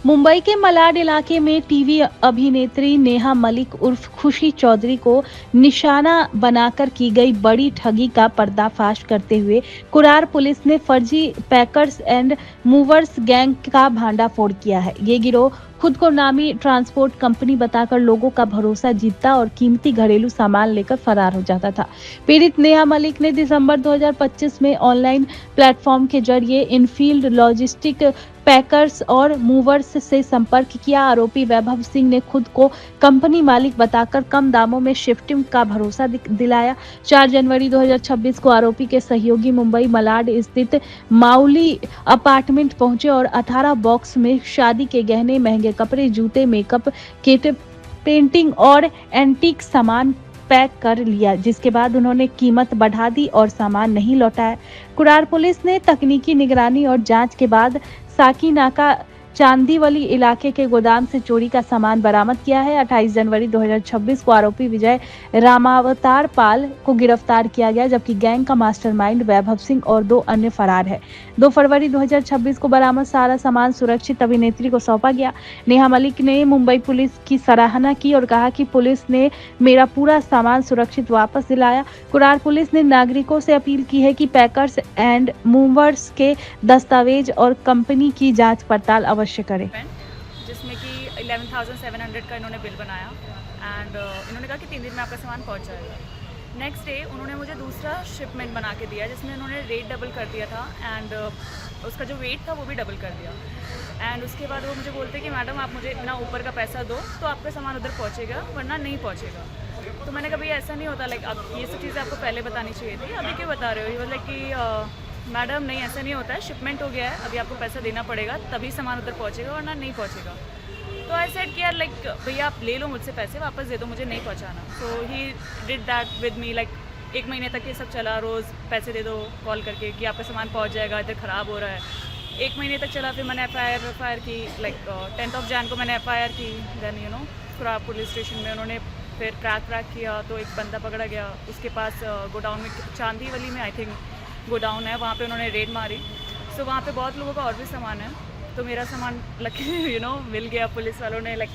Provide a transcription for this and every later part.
मुंबई के मलाड इलाके में टीवी अभिनेत्री नेहा मलिक उर्फ खुशी चौधरी को निशाना बनाकर की गई बड़ी ठगी का पर्दाफाश करते हुए कुरार पुलिस ने फर्जी पैकर्स एंड मूवर्स गैंग का भांडाफोड़ किया है। ये गिरोह खुद को नामी ट्रांसपोर्ट कंपनी बताकर लोगों का भरोसा जीतता और कीमती घरेलू सामान लेकर फरार हो जाता था। पीड़ित नेहा मलिक ने दिसंबर 2025 में ऑनलाइन प्लेटफॉर्म के जरिए इनफील्ड लॉजिस्टिक पैकर्स और मूवर्स से संपर्क किया। आरोपी वैभव सिंह ने खुद को कंपनी मालिक बताकर कम दामों में शिफ्टिंग का भरोसा दिलाया। 4 जनवरी 2026 को आरोपी के सहयोगी मुंबई मलाड स्थित माउली अपार्टमेंट पहुंचे और 18 बॉक्स में शादी के गहने, महंगे कपड़े, जूते, मेकअप किट, पेंटिंग और एंटीक सामान पैक कर लिया, जिसके बाद उन्होंने कीमत बढ़ा दी और सामान नहीं लौटाया। कुरार पुलिस ने तकनीकी निगरानी और जांच के बाद साकीनाका चांदीवली इलाके के गोदाम से चोरी का सामान बरामद किया है। 28 जनवरी 2026 को आरोपी विजय रामावतार पाल को गिरफ्तार किया गया, जबकि गैंग का मास्टरमाइंड वैभव सिंह और 2 अन्य फरार है। 2 फरवरी 2026 को बरामद सारा सामान सुरक्षित अभिनेत्री को सौंपा गया। नेहा मलिक ने मुंबई पुलिस की सराहना की और कहा कि पुलिस ने मेरा पूरा सामान सुरक्षित वापस दिलाया। कुरार पुलिस ने नागरिकों से अपील की है कि पैकर्स एंड मूवर्स के दस्तावेज और कंपनी की जांच पड़ताल अवश्य करें। जिसमें कि 11,700 का इन्होंने बिल बनाया एंड इन्होंने कहा कि 3 दिन में आपका सामान पहुंच जाएगा। नेक्स्ट डे उन्होंने मुझे दूसरा शिपमेंट बना के दिया, जिसमें उन्होंने रेट डबल कर दिया था एंड उसका जो वेट था वो भी डबल कर दिया। एंड उसके बाद वो मुझे बोलते कि मैडम आप मुझे इतना ऊपर का पैसा दो तो आपका सामान उधर पहुंचेगा, वरना नहीं पहुंचेगा। तो मैंने कहा भैया ऐसा नहीं होता, लाइक अब ये सब चीज़ें आपको पहले बतानी चाहिए थी, अभी क्यों बता रहे हो। ये लाइक कि मैडम नहीं ऐसा नहीं होता है, शिपमेंट हो गया है, अभी आपको पैसा देना पड़ेगा तभी सामान उधर पहुंचेगा, वरना नहीं पहुंचेगा। तो आई सेड कि यार लाइक भैया आप ले लो मुझसे पैसे, वापस दे दो, मुझे नहीं पहुंचाना। So he did that with me. Like 1 महीने तक ये सब चला, रोज़ पैसे दे दो कॉल करके कि आपका सामान पहुंच जाएगा, इधर ख़राब हो रहा है। 1 महीने तक चला, फिर मैंने एफ.आई.आर की, लाइक 10 जैन को मैंने एफ.आई.आर की। देन कुरार पुलिस स्टेशन में उन्होंने फिर ट्रैक किया तो एक बंदा पकड़ा गया। उसके पास गोडाउन में, चांदीवली में आई थिंक गोडाउन है, वहाँ पे उन्होंने रेड मारी। सो वहाँ पे बहुत लोगों का और भी सामान है, तो मेरा सामान लकी मिल गया। पुलिस वालों ने लाइक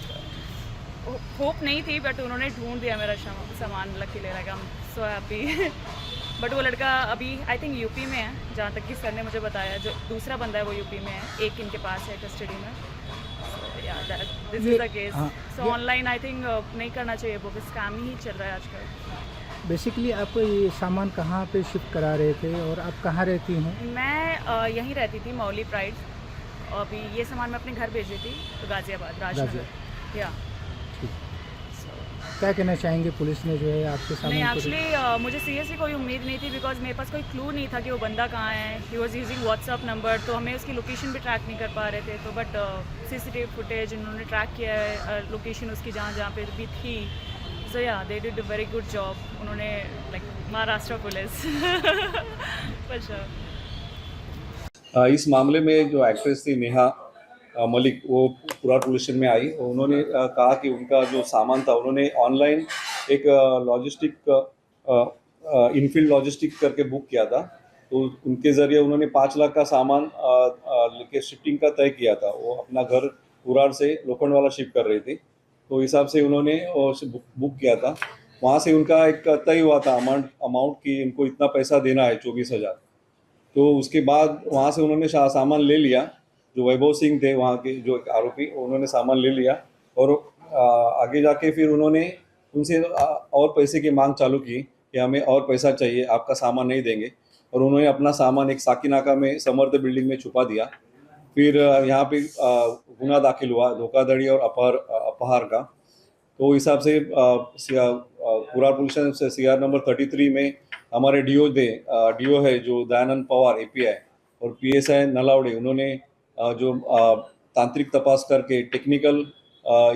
होप नहीं थी, बट उन्होंने ढूंढ दिया मेरा सामान, लकी ले रहा। So happy. बट वो लड़का अभी आई थिंक यूपी में है, जहाँ तक कि सर ने मुझे बताया। जो दूसरा बंदा है वो यूपी में है, एक इनके पास है कस्टडी में। This is the case. So online I think नहीं करना चाहिए, वो स्कैम ही चल रहा है आजकल। बेसिकली आप ये सामान कहाँ पे शिफ्ट करा रहे थे और आप कहाँ रहती हैं? मैं यहीं रहती थी, मौली प्राइड। अभी ये सामान मैं अपने घर भेज रही थी, तो गाजियाबाद, राजनगर। या क्या कहना चाहेंगे, पुलिस ने जो है आपके सामान नहीं, को एक्चुअली मुझे सीरियसली कोई उम्मीद नहीं थी, बिकॉज मेरे पास कोई क्लू नहीं था कि वो बंदा कहाँ है। He was using WhatsApp number, तो हमें उसकी लोकेशन भी ट्रैक नहीं कर पा रहे थे। तो बट सीसीटीवी फुटेज इन्होंने ट्रैक किया है, लोकेशन उसकी जहाँ पे भी थी। So yeah they did a very good job. उन्होंने like Maharashtra police for sure. इस मामले में जो एक्ट्रेस थी नेहा मलिक, वो कुरार पुलिस स्टेशन में आई और उन्होंने कहा कि उनका जो सामान था उन्होंने ऑनलाइन एक लॉजिस्टिक इनफील्ड लॉजिस्टिक करके बुक किया था। तो उनके ज़रिए उन्होंने 5 लाख का सामान लेके शिफ्टिंग का तय किया था। वो अपना घर कुरार से लोखंडवाला शिफ्ट कर रही थी, तो हिसाब से उन्होंने बुक किया था। वहाँ से उनका एक तय हुआ था अमाउंट कि इनको इतना पैसा देना है, 24,000। तो उसके बाद वहाँ से उन्होंने सामान ले लिया। जो वैभव सिंह थे वहाँ के जो आरोपी, उन्होंने सामान ले लिया और आगे जाके फिर उन्होंने उनसे और पैसे की मांग चालू की कि हमें और पैसा चाहिए, आपका सामान नहीं देंगे। और उन्होंने अपना सामान एक साकीनाका में समर्थ बिल्डिंग में छुपा दिया। फिर यहाँ पे गुना दाखिल हुआ, धोखाधड़ी और अपहार का। तो हिसाब से कुरार पुलिस स्टेशन से CR नंबर 33 में हमारे डीओ है जो दयानंद पवार API और PSI नलावड़े, उन्होंने जो तांत्रिक तपास करके टेक्निकल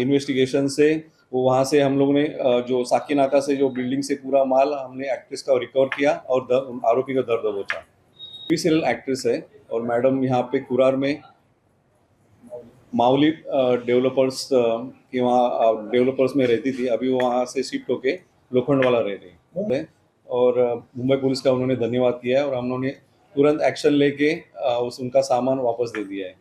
इन्वेस्टिगेशन से वो वहाँ से हम लोगों ने जो साकीनाका से जो बिल्डिंग से पूरा माल हमने एक्ट्रेस का रिकवर किया और आरोपी का दर दबोचा। सीरियल एक्ट्रेस है और मैडम यहाँ पे कुरार में माउली डेवलपर्स की वहाँ डेवलपर्स में रहती थी। अभी वो वहाँ से शिफ्ट होके लोखंडवाला रह रही है और मुंबई पुलिस का उन्होंने धन्यवाद किया है और हम लोगों ने तुरंत एक्शन लेके उनका सामान वापस दे दिया है।